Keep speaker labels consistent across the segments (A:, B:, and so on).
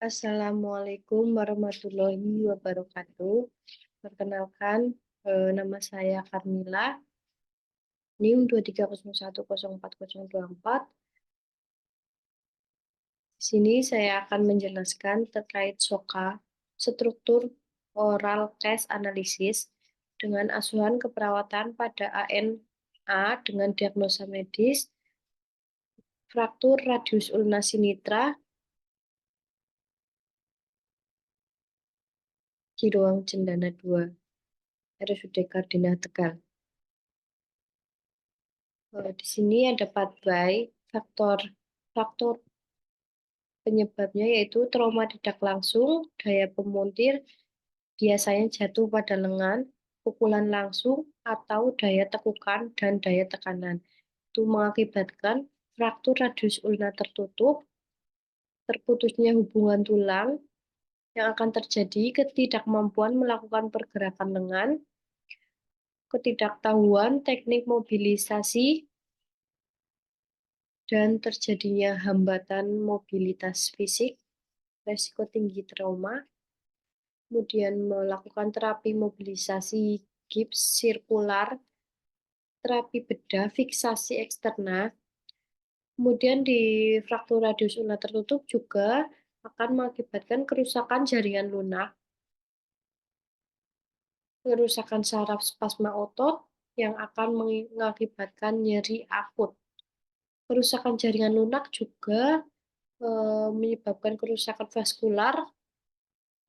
A: Assalamualaikum warahmatullahi wabarakatuh. Perkenalkan, nama saya Karmila, NIM 230104024. Di sini saya akan menjelaskan terkait SOCA, struktur oral case analysis, dengan asuhan keperawatan pada ANA dengan diagnosa medis, fraktur radius ulna sinitra di ruang cendana 2, RSUD Kardina Tegal. Di sini ada 4 faktor penyebabnya yaitu trauma tidak langsung, daya pemuntir, biasanya jatuh pada lengan, pukulan langsung, atau daya tekukan dan daya tekanan. Itu mengakibatkan fraktur radius ulna tertutup, terputusnya hubungan tulang, yang akan terjadi ketidakmampuan melakukan pergerakan lengan, ketidaktahuan teknik mobilisasi, dan terjadinya hambatan mobilitas fisik, resiko tinggi trauma, kemudian melakukan terapi mobilisasi gips sirkular, terapi bedah, fiksasi eksterna. Kemudian di fraktur radius ulna tertutup juga akan mengakibatkan kerusakan jaringan lunak, kerusakan saraf spasma otot yang akan mengakibatkan nyeri akut. Kerusakan jaringan lunak juga menyebabkan kerusakan vaskular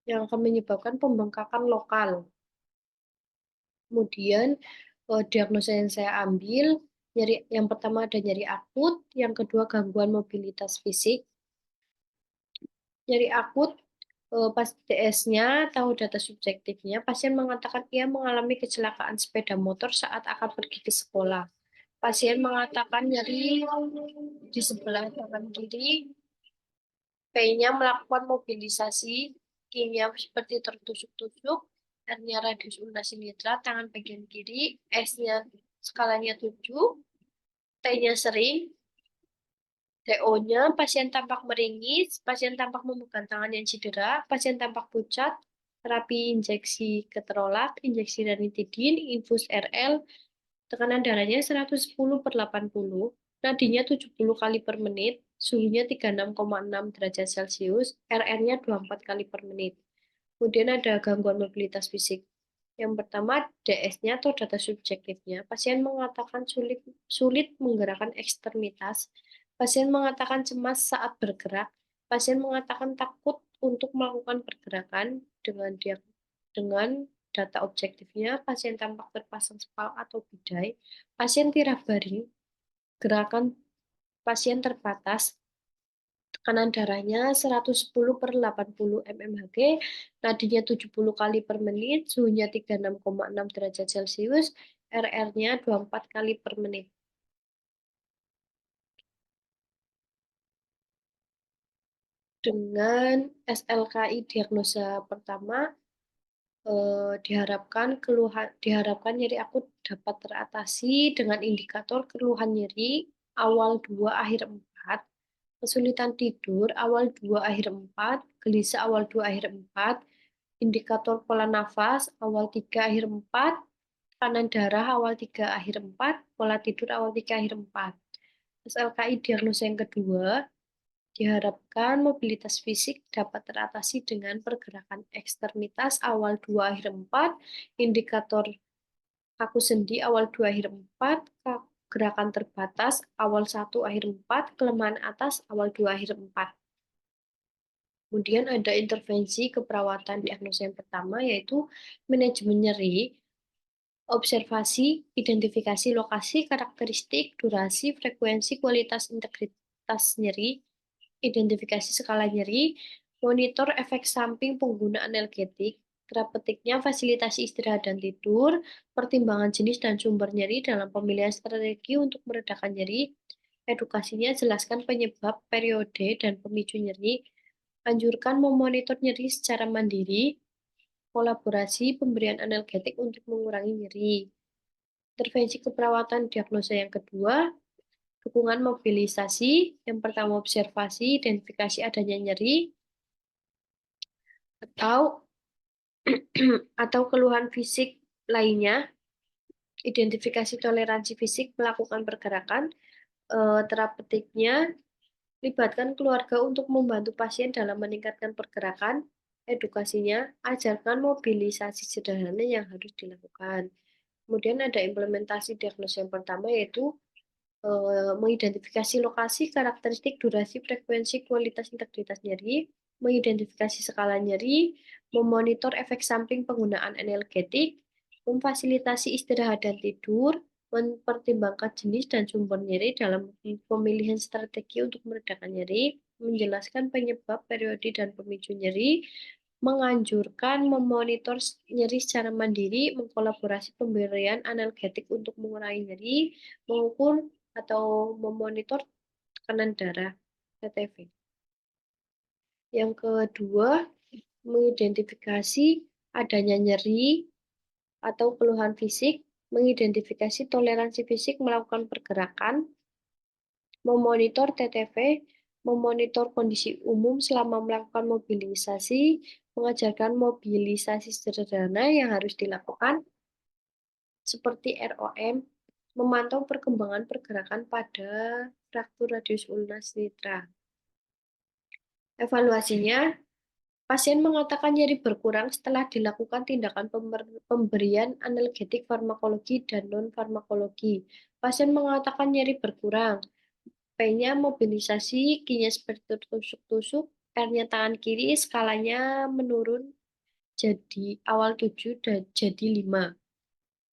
A: yang akan menyebabkan pembengkakan lokal. Kemudian diagnosa yang saya ambil, nyeri yang pertama ada nyeri akut, yang kedua gangguan mobilitas fisik. Nyeri akut, pas DS-nya tahu data subjektifnya, pasien mengatakan ia mengalami kecelakaan sepeda motor saat akan pergi ke sekolah. Pasien mengatakan nyeri di sebelah tangan kiri, P-nya melakukan mobilisasi kimia seperti tertusuk-tusuk, R-nya radius ulna sinitra, tangan bagian kiri, S-nya skalanya 7, T-nya sering, TO-nya pasien tampak meringis, pasien tampak memegang tangan yang cedera, pasien tampak pucat, terapi injeksi keterolak, injeksi ranitidin, infus RL, tekanan darahnya 110/80, nadinya 70 kali per menit, suhunya 36,6 derajat Celcius, RR-nya 24 kali per menit. Kemudian ada gangguan mobilitas fisik. Yang pertama, DS-nya atau data subjektifnya. Pasien mengatakan sulit menggerakkan ekstremitas. Pasien mengatakan cemas saat bergerak. Pasien mengatakan takut untuk melakukan pergerakan dengan data objektifnya. Pasien tampak terpasang spal atau bidai. Pasien tirah baring. Gerakan pasien terbatas. Tekanan darahnya 110/80 mmHg, nadinya 70 kali per menit, suhunya 36,6 derajat Celcius, RR-nya 24 kali per menit. Dengan SLKI diagnosa pertama, diharapkan nyeri akut dapat teratasi dengan indikator keluhan nyeri awal 2 akhir 4, kesulitan tidur awal 2 akhir 4, gelisah awal 2 akhir 4, indikator pola nafas awal 3 akhir 4, tekanan darah awal 3 akhir 4, pola tidur awal 3 akhir 4. SLKI diagnosa yang kedua, diharapkan mobilitas fisik dapat teratasi dengan pergerakan ekstremitas awal 2 akhir 4, indikator kaku sendi awal 2 akhir 4, gerakan terbatas awal 1 akhir 4, kelemahan atas awal 2 akhir 4. Kemudian ada intervensi keperawatan diagnosa yang pertama yaitu manajemen nyeri, observasi, identifikasi lokasi, karakteristik, durasi, frekuensi, kualitas, integritas nyeri, identifikasi skala nyeri, monitor efek samping penggunaan analgetik, terapeutiknya fasilitasi istirahat dan tidur, pertimbangan jenis dan sumber nyeri dalam pemilihan strategi untuk meredakan nyeri, edukasinya jelaskan penyebab, periode, dan pemicu nyeri, anjurkan memonitor nyeri secara mandiri, kolaborasi pemberian analgetik untuk mengurangi nyeri. Intervensi keperawatan diagnosa yang kedua, dukungan mobilisasi, yang pertama observasi, identifikasi adanya nyeri, atau atau keluhan fisik lainnya, identifikasi toleransi fisik, melakukan pergerakan, terapeutiknya, libatkan keluarga untuk membantu pasien dalam meningkatkan pergerakan, edukasinya, ajarkan mobilisasi sederhana yang harus dilakukan. Kemudian ada implementasi diagnosis yang pertama yaitu mengidentifikasi lokasi, karakteristik, durasi, frekuensi, kualitas, integritas nyeri, mengidentifikasi skala nyeri, memonitor efek samping penggunaan analgetik, memfasilitasi istirahat dan tidur, mempertimbangkan jenis dan sumber nyeri dalam pemilihan strategi untuk meredakan nyeri, menjelaskan penyebab, periode, dan pemicu nyeri, menganjurkan memonitor nyeri secara mandiri, mengkolaborasi pemberian analgetik untuk mengurangi nyeri, mengukur atau memonitor tekanan darah (TTV). Yang kedua, mengidentifikasi adanya nyeri atau keluhan fisik, mengidentifikasi toleransi fisik, melakukan pergerakan, memonitor TTV, memonitor kondisi umum selama melakukan mobilisasi, mengajarkan mobilisasi sederhana yang harus dilakukan, seperti ROM, memantau perkembangan pergerakan pada fraktur radius ulna sinistral. Evaluasinya, pasien mengatakan nyeri berkurang setelah dilakukan tindakan pemberian analgetik farmakologi dan non-farmakologi. Pasien mengatakan nyeri berkurang. P-nya mobilisasi, Q-nya seperti tusuk-tusuk, R-nya tangan kiri, skalanya menurun jadi awal 7 dan jadi 5.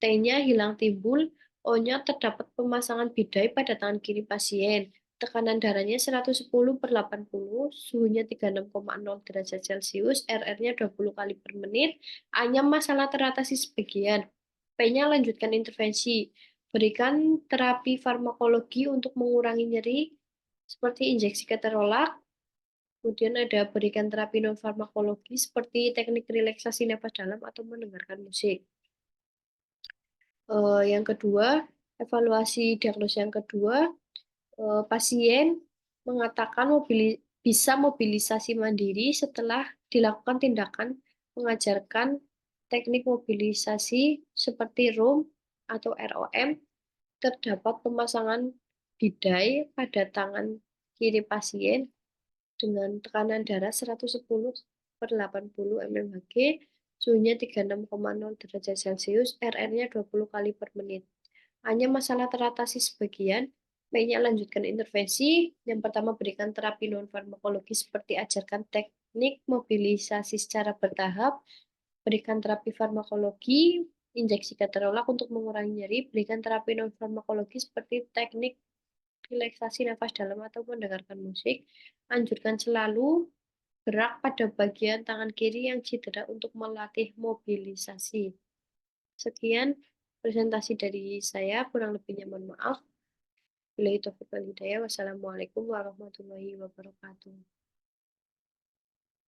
A: T-nya hilang timbul, O-nya terdapat pemasangan bidai pada tangan kiri pasien. Tekanan darahnya 110/80, suhunya 36,0 derajat Celcius, RR-nya 20 kali per menit, A-nya masalah teratasi sebagian. P-nya lanjutkan intervensi. Berikan terapi farmakologi untuk mengurangi nyeri, seperti injeksi keterolak. Kemudian ada berikan terapi non-farmakologi, seperti teknik relaksasi nafas dalam atau mendengarkan musik. Yang kedua, evaluasi diagnosis yang kedua, pasien mengatakan bisa mobilisasi mandiri setelah dilakukan tindakan mengajarkan teknik mobilisasi seperti ROM atau ROM, terdapat pemasangan bidai pada tangan kiri pasien dengan tekanan darah 110/80 mmHg, suhunya 36,0 derajat Celcius, RR-nya 20 kali per menit. Hanya masalah teratasi sebagian, baiknya lanjutkan intervensi. Yang pertama, berikan terapi non-farmakologi seperti ajarkan teknik mobilisasi secara bertahap, berikan terapi farmakologi, injeksi keterolak untuk mengurangi nyeri, berikan terapi non-farmakologi seperti teknik relaksasi nafas dalam atau mendengarkan musik, anjurkan selalu gerak pada bagian tangan kiri yang cedera untuk melatih mobilisasi. Sekian presentasi dari saya, kurang lebihnya mohon maaf. Wassalamualaikum warahmatullahi wabarakatuh.